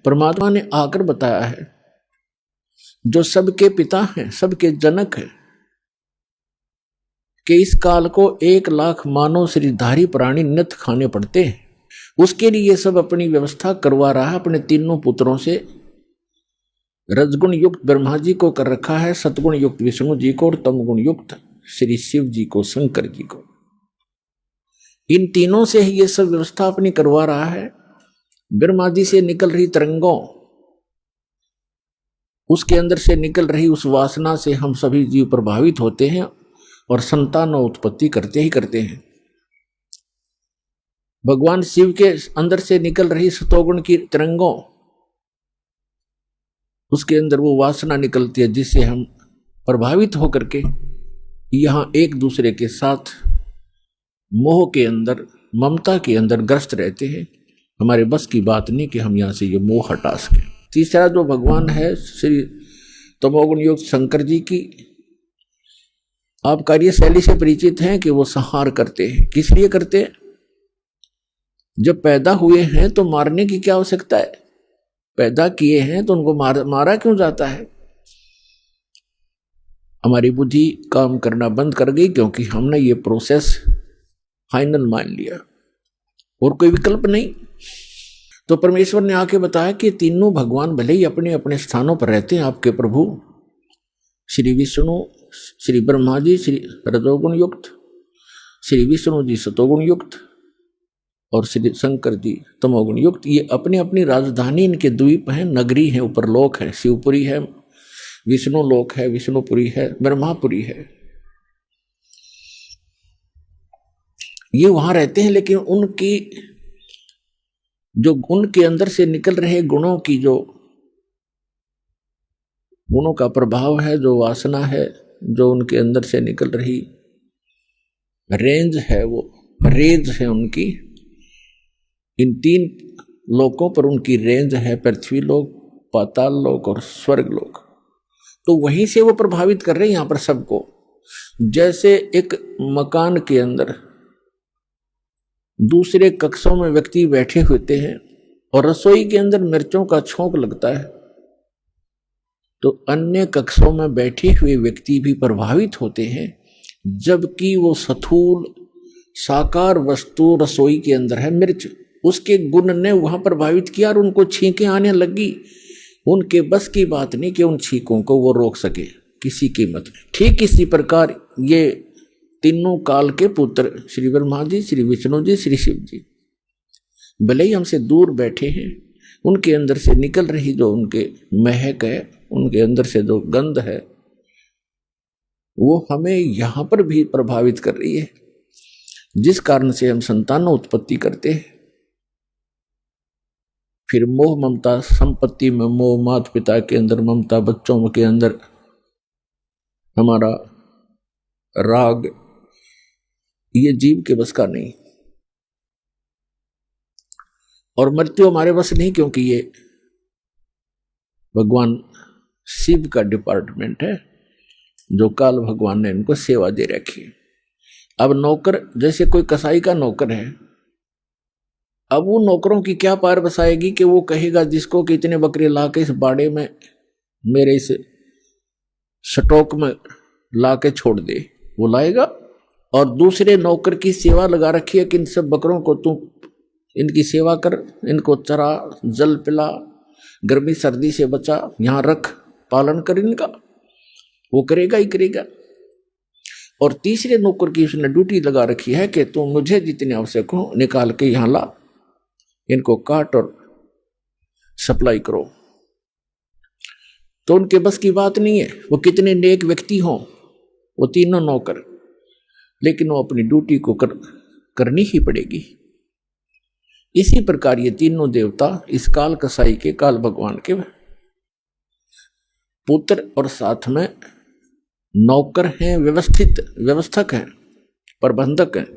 परमात्मा ने आकर बताया है, जो सबके पिता हैं, सबके जनक हैं, कि इस काल को 1,00,000 मानव शरीरधारी प्राणी नित खाने पड़ते हैं। उसके लिए सब अपनी व्यवस्था करवा रहा है, अपने तीनों पुत्रों से। रजगुण युक्त ब्रह्मा जी को कर रखा है, सतगुण युक्त विष्णु जी को, और तमगुण युक्त श्री शिव जी को, शंकर जी को। इन तीनों से ही ये सब व्यवस्था अपनी करवा रहा है। ब्रह्मा जी से निकल रही तरंगों, उसके अंदर से निकल रही उस वासना से हम सभी जीव प्रभावित होते हैं और संतान उत्पत्ति करते ही करते हैं। भगवान शिव के अंदर से निकल रही सतोगुण की तरंगों, उसके अंदर वो वासना निकलती है जिससे हम प्रभावित होकर के यहां एक दूसरे के साथ मोह के अंदर, ममता के अंदर ग्रस्त रहते हैं। हमारे बस की बात नहीं कि हम यहां से ये मोह हटा सकें। तीसरा जो भगवान है श्री तमोगुण युक्त शंकर जी की, आप कार्यशैली से परिचित हैं कि वो संहार करते हैं। किस लिए करते हैं? जब पैदा हुए हैं तो मारने की क्या आवश्यकता है? पैदा किए हैं तो उनको मारा क्यों जाता है? हमारी बुद्धि काम करना बंद कर गई क्योंकि हमने ये प्रोसेस फाइनल मान लिया और कोई विकल्प नहीं। तो परमेश्वर ने आके बताया कि तीनों भगवान भले ही अपने अपने स्थानों पर रहते हैं, आपके प्रभु श्री विष्णु, श्री ब्रह्मा जी श्री रजोगुण युक्त, श्री विष्णु जी सतोगुण युक्त और श्री शंकर जी तमोगुण युक्त, ये अपनी अपनी राजधानी, इनके द्वीप हैं, नगरी हैं, ऊपर लोक है, शिवपुरी है, विष्णु लोक है, विष्णुपुरी है, ब्रह्मापुरी है। ये वहां रहते हैं, लेकिन उनकी जो उनके अंदर से निकल रहे गुणों की, जो गुणों का प्रभाव है, जो वासना है, जो उनके अंदर से निकल रही रेंज है, वो रेंज है उनकी। इन 3 लोकों पर उनकी रेंज है, पृथ्वी लोक, पाताल लोक और स्वर्ग लोक। तो वहीं से वो प्रभावित कर रहे हैं यहां पर सबको। जैसे एक मकान के अंदर दूसरे कक्षों में व्यक्ति बैठे होते हैं और रसोई के अंदर मिर्चों का छोंक लगता है, तो अन्य कक्षों में बैठे हुए व्यक्ति भी प्रभावित होते हैं, जबकि वो स्थूल साकार वस्तु रसोई के अंदर है मिर्च, उसके गुण ने वहां प्रभावित किया और उनको छींकें आने लगी। उनके बस की बात नहीं कि उन छींकों को वो रोक सके किसी कीमत में। ठीक इसी प्रकार ये तीनों काल के पुत्र श्री ब्रह्मा जी, श्री विष्णु जी, श्री शिव जी भले ही हमसे दूर बैठे हैं, उनके अंदर से निकल रही जो उनके महक है, उनके अंदर से जो गंध है, वो हमें यहां पर भी प्रभावित कर रही है, जिस कारण से हम संतान उत्पत्ति करते हैं। फिर मोह ममता, संपत्ति में मोह, माता पिता के अंदर ममता, बच्चों के अंदर हमारा राग, ये जीव के बस का नहीं। और मृत्यु हमारे बस नहीं, क्योंकि ये भगवान शिव का डिपार्टमेंट है, जो काल भगवान ने इनको सेवा दे रखी है। अब नौकर, जैसे कोई कसाई का नौकर है, अब वो नौकरों की क्या पार बसाएगी कि वो कहेगा जिसको कि इतने बकरे ला के इस बाड़े में मेरे इस स्टॉक में ला के छोड़ दे, वो लाएगा। और दूसरे नौकर की सेवा लगा रखी है कि इन सब बकरों को तू इनकी सेवा कर, इनको चरा, जल पिला, गर्मी सर्दी से बचा, यहाँ रख, पालन कर इनका, वो करेगा ही करेगा। और तीसरे नौकर की उसने ड्यूटी लगा रखी है कि तू मुझे जितने आवश्यक हो निकाल के यहाँ ला, इनको काट और सप्लाई करो। तो उनके बस की बात नहीं है, वो कितने नेक व्यक्ति हों वो तीनों नौकर, लेकिन वो अपनी ड्यूटी को करनी ही पड़ेगी। इसी प्रकार ये तीनों देवता इस काल कसाई के, काल भगवान के पुत्र और साथ में नौकर हैं, व्यवस्थक हैं, प्रबंधक हैं।